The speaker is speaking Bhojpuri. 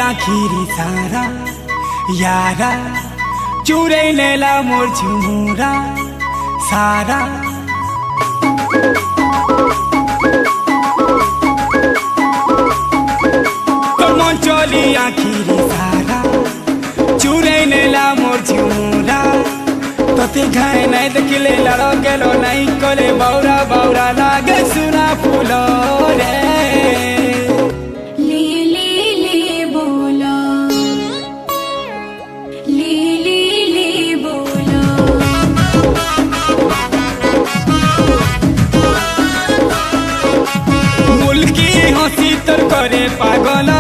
आखिरी सारा यारा चुरै लेला मोर झुमुरा सारा मन चली आखिरी सारा चुरै लेला मोर झुमुरा तते घाय नहीं देखले लड़ो गेलो नहीं कोले बौरा बौरा लागे सुना फूलो रे मुल्की हंसी तोर करे पागल